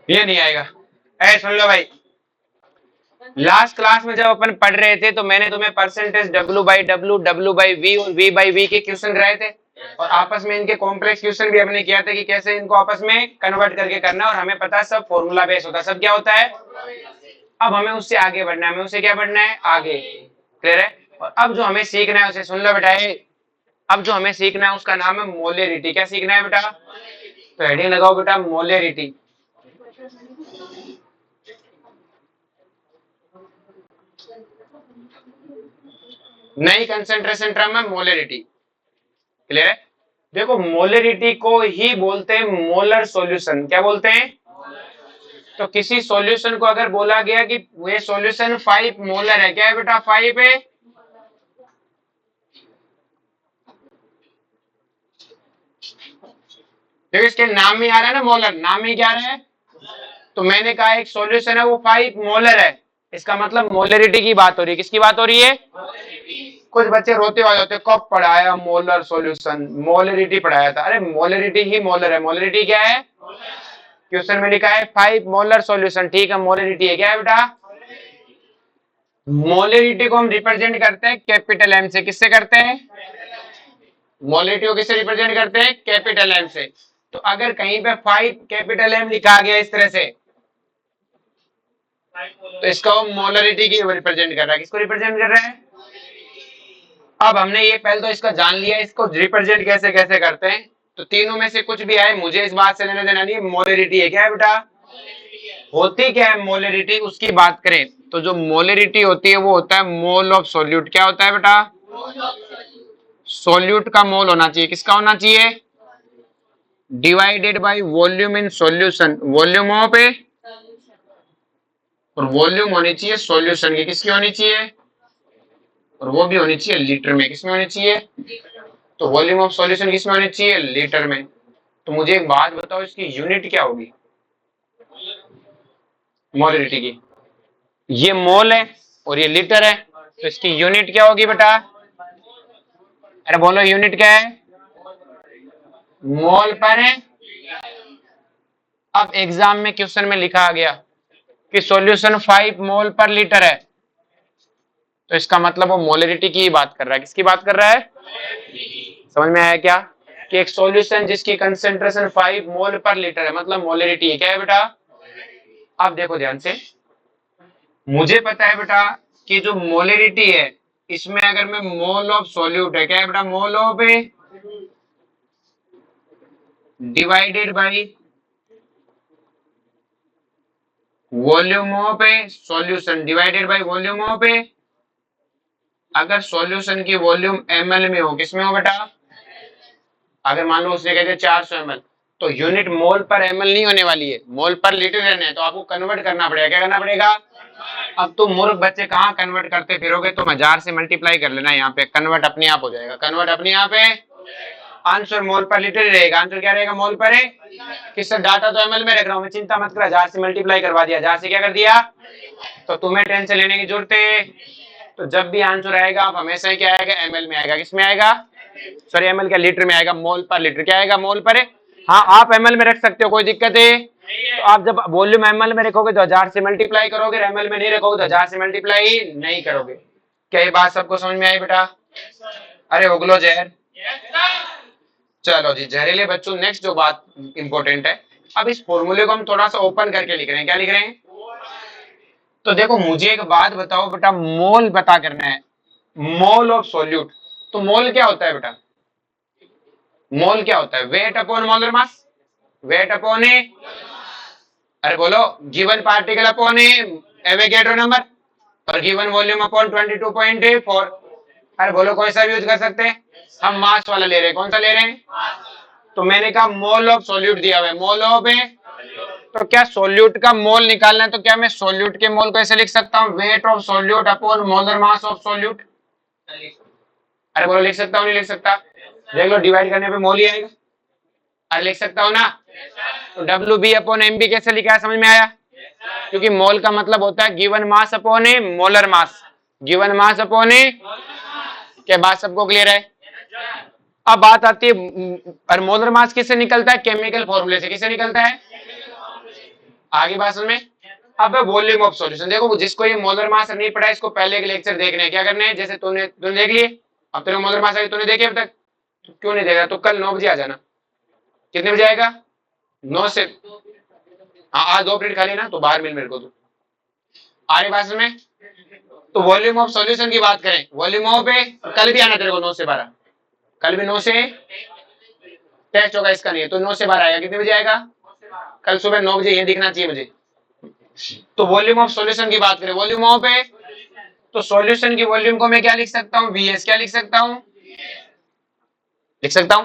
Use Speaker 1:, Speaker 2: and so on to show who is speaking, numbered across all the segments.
Speaker 1: ये नहीं आएगा। ऐ सुन लो भाई, लास्ट क्लास में जब अपन पढ़ रहे थे तो मैंने तुम्हें परसेंटेज W/W, W/V और V/V के क्वेश्चन कराए थे, और आपस में इनके कॉम्प्लेक्स क्वेश्चन भी हमने किया था कि कैसे इनको आपस में कन्वर्ट करके करना है, और हमें पता है सब फॉर्मूला बेस होता है। सब क्या होता है? अब हमें उससे आगे बढ़ना है, हमें उससे क्या बढ़ना है? आगे। क्लियर है? और अब जो हमें सीखना है उसे सुन लो बेटा। अब जो हमें सीखना है उसका नाम है मोलेरिटी। क्या सीखना है बेटा? तो हेडिंग लगाओ बेटा, मोलेरिटी। नई कंसेंट्रेशन टर्म है मोलेरिटी। क्लियर है? देखो, मोलेरिटी को ही बोलते हैं मोलर सॉल्यूशन। क्या बोलते हैं? तो किसी सॉल्यूशन को अगर बोला गया कि ये सॉल्यूशन 5 मोलर है, क्या है बेटा? 5 है। देखो, इसके नाम में आ रहा है ना मोलर, नाम ही क्या आ रहा है? तो मैंने कहा एक सॉल्यूशन है वो 5 मोलर है, इसका मतलब मोलरिटी की बात हो रही है। किसकी बात हो रही है? कुछ बच्चे रोते हुए होते, कब पढ़ाया मोलर सॉल्यूशन? मोलरिटी पढ़ाया था। अरे मोलरिटी ही मोलर है। मोलरिटी क्या है? क्वेश्चन में लिखा है 5 मोलर सॉल्यूशन, ठीक है, मोलरिटी है। क्या है बेटा? मोलरिटी को हम रिप्रेजेंट करते हैं कैपिटल एम से। किससे करते हैं? मोलरिटी को किससे रिप्रेजेंट करते हैं? कैपिटल एम से। तो अगर कहीं पे 5 कैपिटल एम लिखा गया इस तरह से, तो इसका वो मोलरिटी की रिप्रेजेंट कर रहा है। किसको रिप्रेजेंट कर रहा है? अब हमने ये पहले तो इसका जान लिया, इसको रिप्रेजेंट कैसे कैसे करते हैं। तो तीनों में से कुछ भी आए, मुझे इस बात से लेना देना नहीं। मोलरिटी है। क्या है बेटा? होती क्या है मोलरिटी, उसकी बात करें तो जो मोलरिटी होती है वो होता है मोल ऑफ सोल्यूट। क्या होता है बेटा? सोल्यूट का मोल होना चाहिए। किसका होना चाहिए? Divided by volume in solution. Volume of A, और वॉल्यूम होनी चाहिए सॉल्यूशन की। किसकी होनी चाहिए? और वो भी होनी चाहिए लीटर में। किसमें होनी चाहिए? तो वॉल्यूम ऑफ सॉल्यूशन किसमें होनी चाहिए? लीटर में। तो मुझे एक बात बताओ, इसकी यूनिट क्या होगी मोलरिटी की? ये मोल है और ये लीटर है, तो इसकी यूनिट क्या होगी बेटा? अरे बोलो, यूनिट क्या है? मोल पर है। अब एग्जाम में क्वेश्चन में लिखा गया कि सॉल्यूशन 5 मोल पर लीटर है, तो इसका मतलब वो मोलरिटी की ही बात कर रहा है। किसकी बात कर रहा है? समझ में आया क्या? कि एक सॉल्यूशन जिसकी कंसेंट्रेशन 5 मोल पर लीटर है, मतलब मोलरिटी है। क्या है बेटा? अब देखो ध्यान से, मुझे पता है बेटा कि जो मोलरिटी है इसमें अगर मैं मोल ऑफ सॉल्यूट है, क्या है बेटा? Mole of A divided by volume of A solution divided by volume of A. अगर सॉल्यूशन की वॉल्यूम ml में हो, किसमें हो बेटा? अगर मान लो उसने कहते 400 ml, तो यूनिट मोल पर ml नहीं होने वाली है, मोल पर लीटर रहना है, तो आपको कन्वर्ट करना पड़ेगा। क्या करना पड़ेगा? अब तुम मूर्ख बच्चे कहाँ कन्वर्ट करते फिरोगे, तुम 1000 से मल्टीप्लाई कर लेना, यहाँ पे कन्वर्ट अपने आप हो जाएगा। कन्वर्ट अपने आप है, आंसर मोल पर लीटर ही रहेगा। आंसर क्या रहेगा? मोल पर है। किससे? डाटा तो ml में रख रहा हूँ मैं, चिंता मत कर। 1000 से मल्टीप्लाई करवा दिया, 1000 से क्या कर दिया, तो तुम्हें टेंशन लेने की जरूरत है। तो जब भी आंसर आएगा आप हमेशा क्या आएगा? ml में आएगा। किसमें आएगा? सॉरी, ml क्या, लीटर में आएगा। मोल पर लीटर क्या आएगा? मोल पर है। हाँ, आप ml में रख सकते हो, कोई दिक्कत है? तो आप जब वॉल्यूम ml में रखोगे तो 1000 से मल्टीप्लाई करोगे, ml में नहीं रखोगे तो 1000 से मल्टीप्लाई नहीं करोगे। क्या ये बात सबको समझ में आई बेटा? अरे उगलो जहर। चलो जी जहरीले बच्चों, नेक्स्ट जो बात इंपॉर्टेंट है, अब इस फॉर्मूले को हम थोड़ा सा ओपन करके लिख रहे हैं। क्या लिख रहे हैं? तो देखो, मुझे एक बात बताओ बेटा, मोल पता करना है, मोल ऑफ सॉल्यूट। तो मोल क्या होता है बेटा? मोल क्या होता है? Weight upon molar mass. Weight upon A, अरे बोलो, given particle upon A Avogadro number, और गिवन वॉल्यूम अपॉन 22.4। अरे बोलो, कोई सा भी यूज कर सकते हैं। हम मास वाला ले रहे हैं। कौन सा ले रहे हैं? तो मैंने कहा मोल ऑफ सॉल्यूट दिया हुआ है, मोल ऑफ ए। तो क्या सॉल्यूट का मोल निकालना है, तो क्या मैं सॉल्यूट के मोल को ऐसे लिख सकता हूँ, wait of solute upon molar mass of solute? अरे बोलो, लिख सकता हूँ नहीं लिख सकता? देख लो, डिवाइड करने पे मोल ही आएगा। अरे लिख सकता हूँ ना? तो W B upon M B कैसे लिखा है, समझ में आया? क्योंकि मोल का मतलब होता है given mass upon A molar mass. Given mass upon A. क्या बात सबको क्लियर है? अब बात आती है और मोलर मास किससे निकलता है? केमिकल फॉर्मूले से। किससे निकलता है? आगे बात समझ में। अब वॉल्यूम ऑफ सॉल्यूशन देखो, जिसको ये मोलर मास नहीं पढ़ा इसको पहले के लेक्चर देखने हैं। क्या करने हैं? जैसे तूने देख लिए, अब तेरे मोलर मास तूने देखे अब तक, तो क्यों नहीं देखा? तो कल 9 बजे आ जाना। कितने बजे आएगा? 9 से। हाँ, आज 2 पीरियड खाली ना, तो बाहर मिल मेरे को। तो आगे बात में, तो वॉल्यूम ऑफ सॉल्यूशन की बात करें, वॉल्यूम ऑफ कल भी आना तेरे को 9 से 12, कल भी 9 से टेस्ट होगा, इसका नहीं है तो 9 से 12 आएगा। कितने बजे आएगा? कल सुबह 9 बजे, ये दिखना चाहिए मुझे। तो वॉल्यूम ऑफ सॉल्यूशन की बात करें, वॉल्यूम ऑफ है तो सॉल्यूशन की वॉल्यूम को मैं क्या लिख सकता हूं? वीएस। क्या लिख सकता हूं? लिख सकता हूं।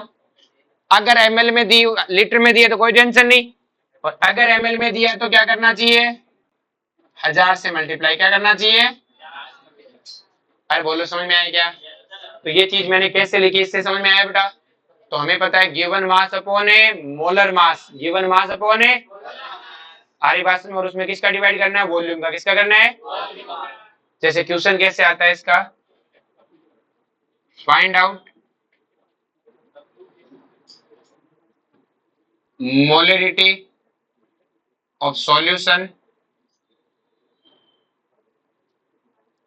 Speaker 1: अगर एमएल में दी, लीटर में दिया तो कोई टेंशन नहीं, और अगर एमएल में दिया तो क्या करना चाहिए? 1000 से मल्टीप्लाई क्या करना चाहिए? अरे बोलो, समझ में आया क्या? तो ये चीज मैंने कैसे लिखी, इससे समझ में आया बेटा? तो हमें पता है given mass upon A molar mass, given mass upon a आरी बात में, और उसमें किसका डिवाइड करना है? वॉल्यूम का। किसका करना है? जैसे क्वेश्चन कैसे आता है इसका, find out molarity of solution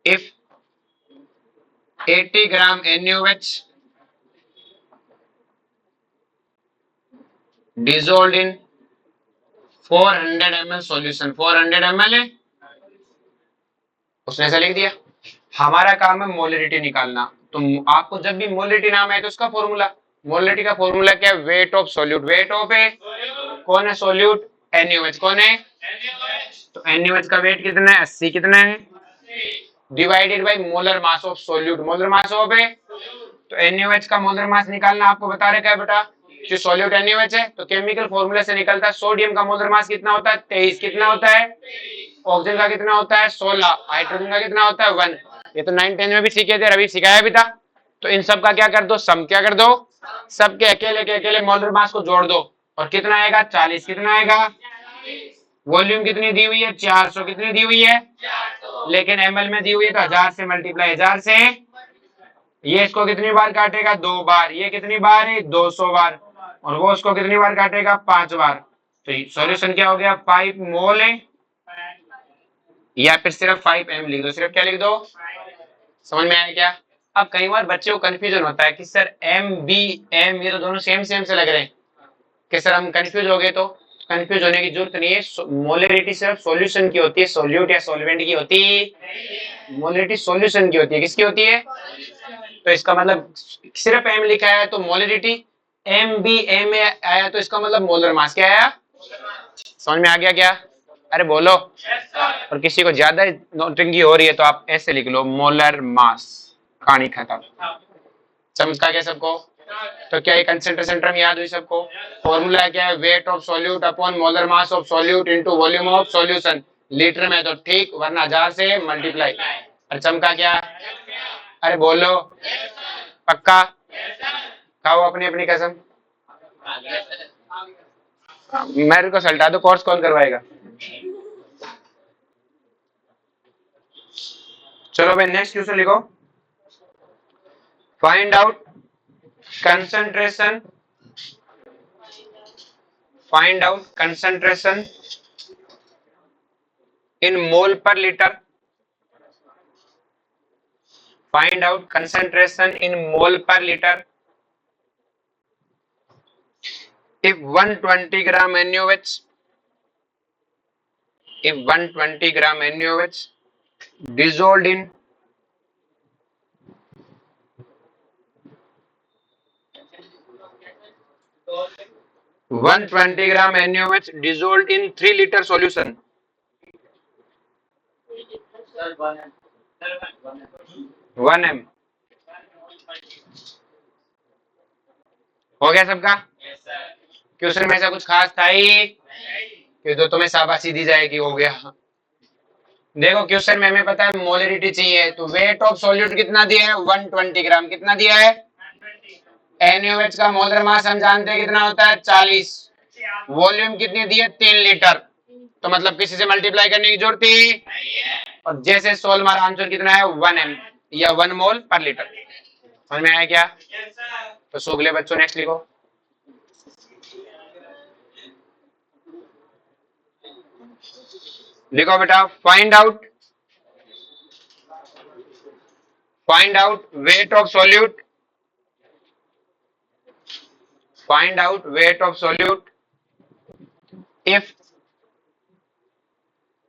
Speaker 1: if 80 gram NaOH dissolved in 400 ml solution. 400 ml है, उसने ऐसा लिख दिया। हमारा काम है मोलरिटी निकालना। तो आपको जब भी मोलरिटी नाम है तो उसका फॉर्मूला, मोलरिटी का फॉर्मूला क्या है? Wait of solute. Weight of है, कौन है सॉल्यूट? NaOH। कौन है? तो NaOH का वेट कितना है? 80। कितना है? Divided by molar mass of solute. Molar mass of है तो NaOH का मोलर मास निकालना आपको बता रखा है बेटा। जो सॉल्यूट NaOH है तो केमिकल फॉर्मूले से निकलता है। सोडियम का मोलर मास कितना होता है? 23। कितना होता है? ऑक्सीजन का कितना होता है? 16। हाइड्रोजन का कितना होता है? 1। ये तो 9 10 में भी सीखे थे, अभी सिखाया भी था। तो इन सब का क्या कर दो? सम। क्या कर दो? सबके अकेले के अकेले मोलर मास को जोड़ दो, और कितना आएगा? 40। कितना आएगा? वॉल्यूम कितनी दी हुई है? 400। कितनी दी हुई है? लेकिन ml में दी हुई है तो 1000 से मल्टीप्लाई। 1000 से ये इसको कितनी बार काटेगा? 2 बार। ये कितनी बार है? 200 बार। और वो उसको कितनी बार काटेगा? 5 बार। तो सॉल्यूशन क्या हो गया? 5 मोल है, या फिर सिर्फ 5m लिख दो। सिर्फ क्या लिख दो? समझ में आया क्या? अब कई बार बच्चे को कंफ्यूजन होता है कि सर MbM ये तो दोनों सेम सेम से लग रहे हैं, कि सर हम कंफ्यूज हो गए। तो कंफ्यूज होने की जरूरत नहीं है। मोलरिटी सिर्फ सॉल्यूशन की होती है, सॉल्यूट या सॉल्वेंट की होती है। मोलरिटी सॉल्यूशन की होती है। किसकी होती है? तो इसका मतलब सिर्फ M लिखा है तो मोलरिटी, MbM में आया तो इसका मतलब मोलर मास क्या आया? समझ में आ गया क्या? अरे बोलो। और किसी को ज्यादा नोटिंगी हो रही है तो आप ऐसे लिख लो, मोलर मास। कहानी खत्म। समझ का क्या सबको? तो क्या ये कंसेंट्रेशन टर्म याद हुई सबको? फॉर्मूला क्या है? Wait of solute upon molar mass of solute into volume of solution. Litre में तो ठीक, वरना 1000 से मल्टीप्लाई। और चमका क्या? अरे बोलो, पक्का? खाओ अपनी अपनी कसम। मेरे को सल्टा दो, कोर्स कौन करवाएगा? चलो भाई नेक्स्ट क्वेश्चन लिखो। Find out concentration, find out concentration in mole per liter. Find out concentration in mole per liter if 120 gram NaOH, if 120 gram NaOH dissolved in 120 gram NaOH dissolved in 3 liter solution. 1m। हो गया सबका? Question में ऐसा कुछ खास था ही कि तो तुम्हें शाबाशी दी जाएगी, हो गया। देखो क्वेश्चन में हमें पता है मोलरिटी चाहिए, तो वेट ऑफ सॉल्यूट कितना दिया है? 120 ग्राम। कितना दिया है? NaOH का मोलर मास हम जानते हैं कितना होता है? 40। वॉल्यूम कितनी दी है? 3 लीटर। तो मतलब किसी से मल्टीप्लाई करने की जरूरत ही, और जैसे सोल्व हमारा आंसर कितना है? 1m या 1 मोल पर लीटर। समझ में आया क्या? तो शुक्ले बच्चों नेक्स्ट लिखो। लिखो बेटा, find out wait of solute, find out wait of solute if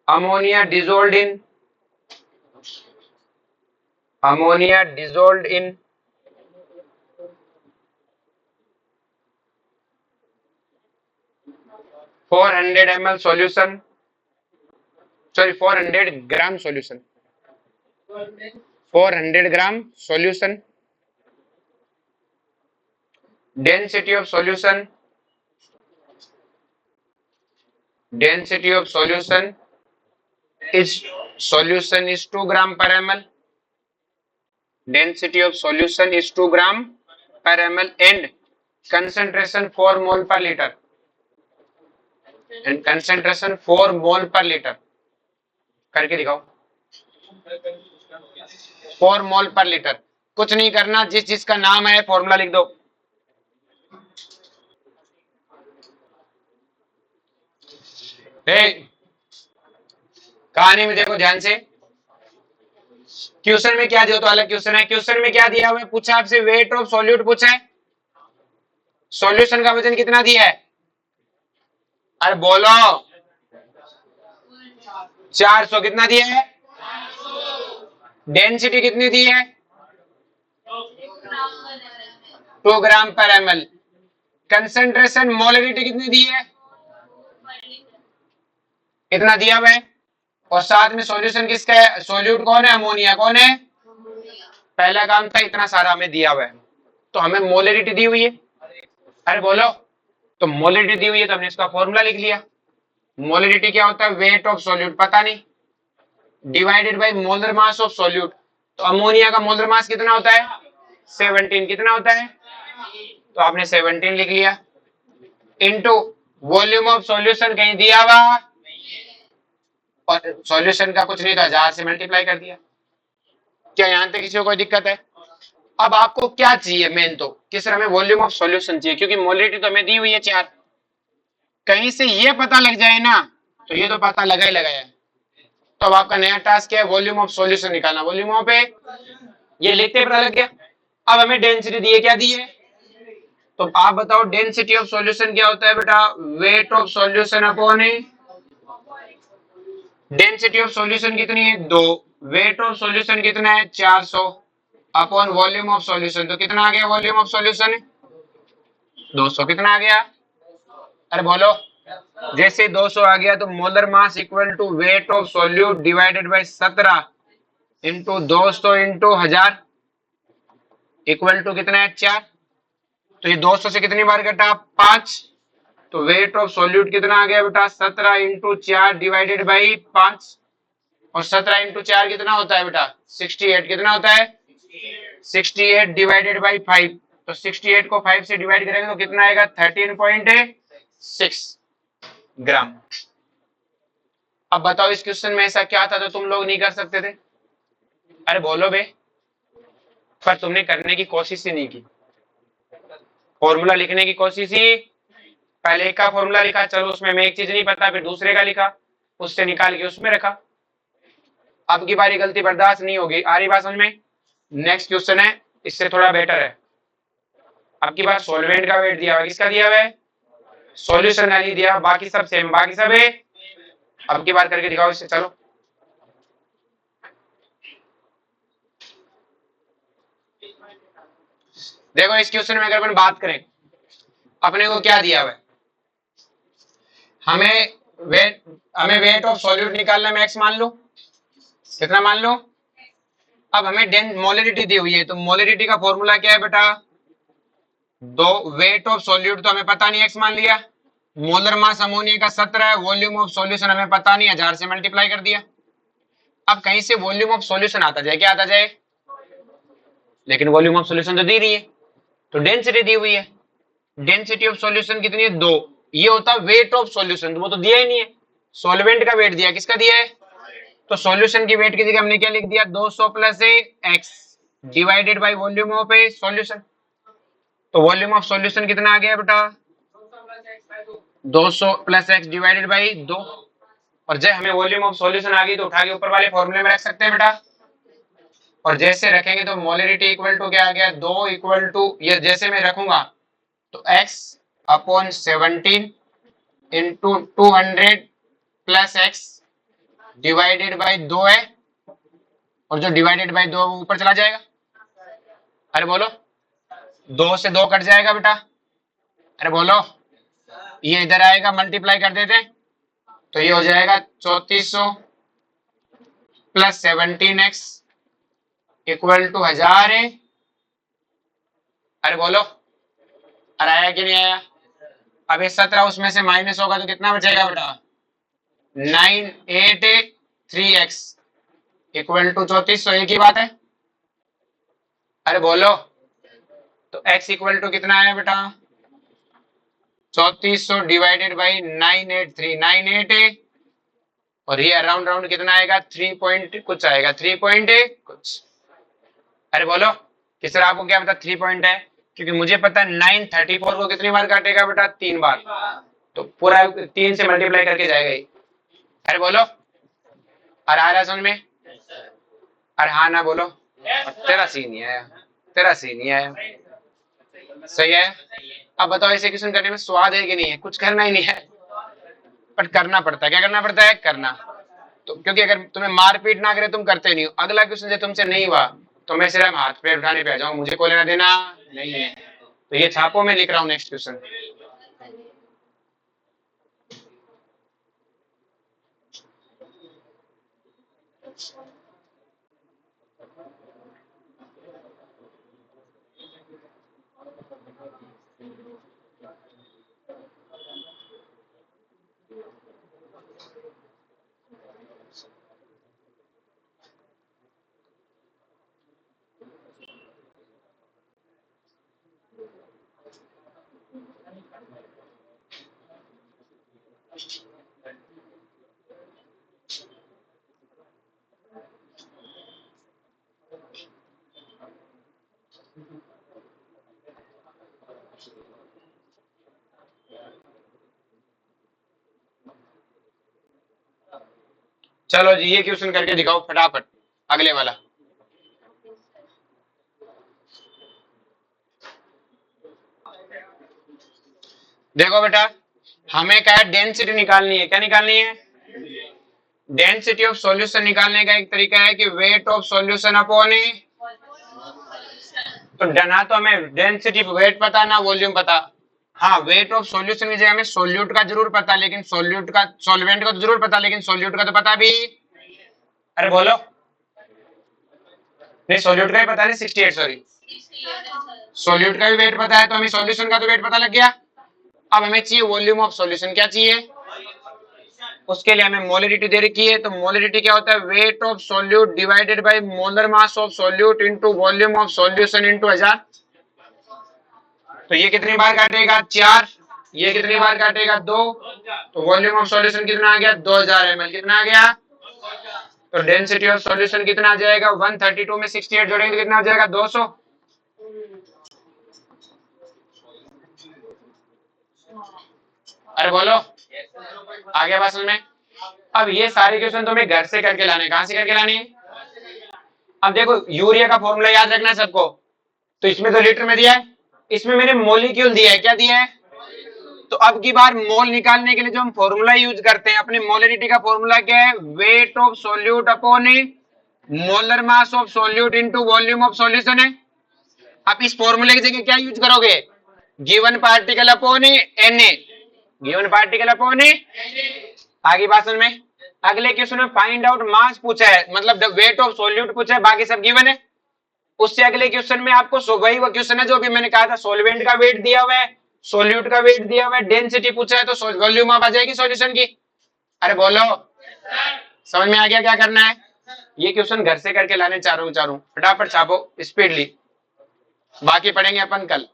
Speaker 1: ammonia dissolved in 400 ml solution, sorry 400 gram solution, 400 gram solution, density of solution is 2 gram per ml, density of solution is 2 gram per ml and concentration 4 mole per liter, and concentration 4 mole per liter, करके दिखाओ। 4 मोल पर litre, कुछ नहीं करना, जिस चीज का नाम है फॉर्मूला लिख दो। कहानी में देखो ध्यान से, क्वेश्चन में क्या दिया, तो अलग क्वेश्चन है। क्वेश्चन में क्या दिया हुआ है, पूछा आपसे वेट ऑफ सॉल्यूट पूछा है, सॉल्यूशन का वजन कितना दिया है, अरे बोलो 400, कितना दिया है, डेंसिटी कितनी दी है 2 ग्राम पर ml, कंसेंट्रेशन मोलरिटी कितनी दी है, इतना दिया हुआ है, और साथ में सॉल्यूशन किसका है, सॉल्यूट कौन है, अमोनिया कौन है, पहला काम था, इतना सारा हमें दिया हुआ है, तो हमें मोलरिटी दी हुई है, अरे बोलो, तो मोलरिटी दी हुई है तो हमने इसका फॉर्मूला लिख लिया। मोलरिटी क्या होता है, वेट ऑफ सॉल्यूट पता नहीं, divided by molar mass of solute, तो अमोनिया का मोलर मास कितना होता है 17, कितना होता है, तो आपने 17 लिख लिया, इनटू वॉल्यूम ऑफ सॉल्यूशन कहीं दिया हुआ, और सॉल्यूशन का कुछ नहीं था, 1000 से मल्टीप्लाई कर दिया। क्या यहां तक किसी को कोई दिक्कत है? अब आपको क्या चाहिए, मेन तो किस हमें वॉल्यूम ऑफ सॉल्यूशन चाहिए, क्योंकि मोलरिटी तो हमें दी हुई है 4, कहीं से ये पता लग जाए ना, तो ये तो पता लगा ही लगाया है। तो अब आपका नया टास्क क्या है, वॉल्यूम ऑफ सॉल्यूशन निकालना, वॉल्यूम ऑफ ए, ये लिखते पता लग गया। अब हमें डेंसिटी दी है, क्या दी है, तो आप बताओ डेंसिटी ऑफ सॉल्यूशन क्या होता है बेटा, weight of solution upon A, density of solution कितनी है 2, वेट ऑफ सॉल्यूशन कितना है 400 अपॉन वॉल्यूम ऑफ सॉल्यूशन, तो कितना आ गया वॉल्यूम ऑफ सॉल्यूशन 200, कितना आ गया, अरे बोलो, जैसे 200 आ गया तो molar mass equal to weight of solute divided by 17 into 200 into 1000 equal to कितना है 4, तो ये 200 से कितनी बार कटा 5, तो वेट ऑफ सॉल्यूट कितना आ गया बेटा 17 इंटू 4 डिवाइडेड बाई 5, और 17 इंटू 4 कितना होता है बेटा 68, कितना होता है 68 डिवाइडेड बाई 5, तो 68 को 5 से डिवाइड करेंगे तो कितना आएगा 13.6 ग्राम। अब बताओ इस क्वेश्चन में ऐसा क्या था तो तुम लोग नहीं कर सकते थे, अरे बोलो बे, पर तुमने करने की कोशिश ही नहीं की, फॉर्मूला लिखने की कोशिश ही, पहले एक का फॉर्मूला लिखा, चलो उसमें हमें एक चीज नहीं पता, फिर दूसरे का लिखा, उससे निकाल के उसमें रखा। अब की बारी गलती बर्दाश्त नहीं होगी, आ रही बात समझ में। नेक्स्ट क्वेश्चन है, इससे थोड़ा बेटर है, अब की बार सॉल्वेंट का वेट दिया हुआ, किसका दिया हुआ है, सॉल्यूशन का नहीं दिया, बाकी सब सेम, बाकी सब है। अब की बार करके दिखाओ इससे, चलो देखो इस क्वेश्चन में अगर अपन बात करें, अपने को क्या दिया हुआ है, हमें वेट ऑफ सॉल्यूट निकालना, मैक्स मान लो, कितना मान लो, अब हमें मोलरिटी दी हुई है, तो मोलरिटी का फॉर्मूला क्या है बेटा, वेट ऑफ सॉल्यूट तो हमें पता नहीं, एक्स मान लिया, मोलर मास अमोनिया का 17 है, वॉल्यूम ऑफ सॉल्यूशन हमें पता नहीं, 1000 से मल्टीप्लाई कर दिया। अब कहीं से वॉल्यूम ऑफ सॉल्यूशन आता जाए, क्या आता जाए, लेकिन वॉल्यूम ऑफ सॉल्यूशन तो दी रही है, तो डेंसिटी दी हुई है, डेंसिटी ऑफ सॉल्यूशन कितनी है 2, ये होता है वेट ऑफ सॉल्यूशन, तो वो तो दिया ही नहीं है, सॉल्वेंट का वेट दिया, किसका दिया है, तो सॉल्यूशन की वेट की जगह हमने क्या लिख दिया 200 plus x divided by volume of A solution, तो वॉल्यूम ऑफ सॉल्यूशन कितना आ गया बेटा 200 प्लस एक्स डिवाइडेड बाई 2। और जब हमें वॉल्यूम ऑफ सॉल्यूशन आ गई तो उठा के ऊपर वाले फॉर्मूले में रख सकते हैं बेटा। और जैसे रखेंगे तो मोलरिटी इक्वल टू क्या आ गया 2 इक्वल टू ये जैसे मैं रखूंगा तो x upon 17 into 200 plus x divided by 2 है। और जो डिवाइडेड बाई 2 ऊपर चला जाएगा। अरे बोलो 2 से 2 कट जाएगा बेटा। अरे बोलो ये इधर आएगा मल्टीप्लाई कर देते हैं तो ये हो जाएगा 3400 प्लस 17x इक्वल टू 1000 है। अरे बोलो अरे आया कि नहीं आया। अब ये 17 उसमें से माइनस होगा तो कितना बचेगा बेटा 983x इक्वल टू 3400 एक ही बात है। अरे बोलो तो x इक्वल टू कितना आया बेटा 3400 डिवाइडेड बाई 983 और ये अराउंड राउंड कितना आएगा 3 पॉइंट कुछ आएगा 3 पॉइंट कुछ। अरे बोलो किस तरह आपको क्या पता 3 पॉइंट है क्योंकि मुझे पता 934 को कितनी बार काटेगा बेटा 3 बार तो पूरा 3 से मल्टीप्लाई करके जाएगा ही। अरे बोलो अरे आ रहा समझ में। अरे हाँ ना बोलो तेरा सीन ही आया तेरा सीन ही आया सही है। अब बताओ ऐसे क्वेश्चन करने में स्वाद है कि नहीं है। कुछ करना ही नहीं है पर करना पड़ता है। क्या करना पड़ता है करना। तो क्योंकि अगर तुम्हें मारपीट ना करे तुम करते नहीं हो। अगला क्वेश्चन जो तुमसे नहीं हुआ तो मैं सिर्फ हाथ पे उठाने पे आ जाऊं मुझे कोई लेना देना नहीं है। तो ये छापो में लिख रहा हूं नेक्स्ट क्वेश्चन। चलो जी ये क्वेश्चन करके दिखाओ फटाफट अगले वाला। देखो बेटा हमें क्या है डेंसिटी निकालनी है। क्या निकालनी है डेंसिटी ऑफ सॉल्यूशन निकालने का एक तरीका है कि वेट ऑफ सॉल्यूशन अपॉन तो ना तो हमें डेंसिटी वेट पता ना वॉल्यूम पता। हाँ वेट ऑफ सॉल्यूशन की जगह हमें सोल्यूट का जरूर पता लेकिन सोल्यूट का सॉल्वेंट का तो जरूर पता लेकिन सोल्यूट का तो पता भी। अरे बोलो नहीं सोल्यूट का ही पता नहीं 68 सॉरी सोल्यूट का भी वेट पता है तो हमें सॉल्यूशन का तो वेट पता लग गया। अब हमें चाहिए वॉल्यूम ऑफ सॉल्यूशन। क्या चाहिए उसके लिए हमें मोलरिटी दे रखी है। तो मोलरिटी क्या होता है wait of solute divided by molar mass of solute into volume of solution into 1000। तो ये कितनी बार काटेगा 4 ये कितनी बार काटेगा 2 तो वॉल्यूम ऑफ सॉल्यूशन कितना आ गया 2000 ml कितना आ गया। तो डेंसिटी ऑफ सॉल्यूशन कितना आ जाएगा 132 में 68 जोड़ेंगे तो कितना आ जाएगा 200। अरे बोलो आगे बात समझ में। अब ये सारे क्वेश्चन तुम्हें घर से करके लाने। कहां से करके लाने। अब देखो यूरिया का फॉर्मूला याद रखना है सबको। तो इसमें तो लीटर में दिया है इसमें मैंने मोलिक्यूल दिया है। क्या दिया है तो अब की बार मोल निकालने के लिए जो हम फॉर्मूला यूज करते हैं अपनी मोलरिटी का फॉर्मूला क्या है wait of solute upon molar mass of solute into volume of solution है। आप इस फॉर्मूले की जगह क्या यूज करोगे given particle upon Na given particle upon आगे बात समझ में। अगले क्वेश्चन में फाइंड आउट मास पूछा है मतलब द वेट ऑफ सॉल्यूट पूछा है बाकी सब गिवन है। उससे अगले क्वेश्चन में आपको वही वो क्वेश्चन है जो भी मैंने कहा था सॉल्वेंट का वेट दिया हुआ है सोल्यूट का वेट दिया हुआ है डेंसिटी पूछा है तो वॉल्यूम आप आ जाएगी सॉल्यूशन की। अरे बोलो समझ में आ गया क्या करना है। ये क्वेश्चन घर से करके लाने चारों फटाफट छापो स्पीडली बाकी पढ़ेंगे अपन कल।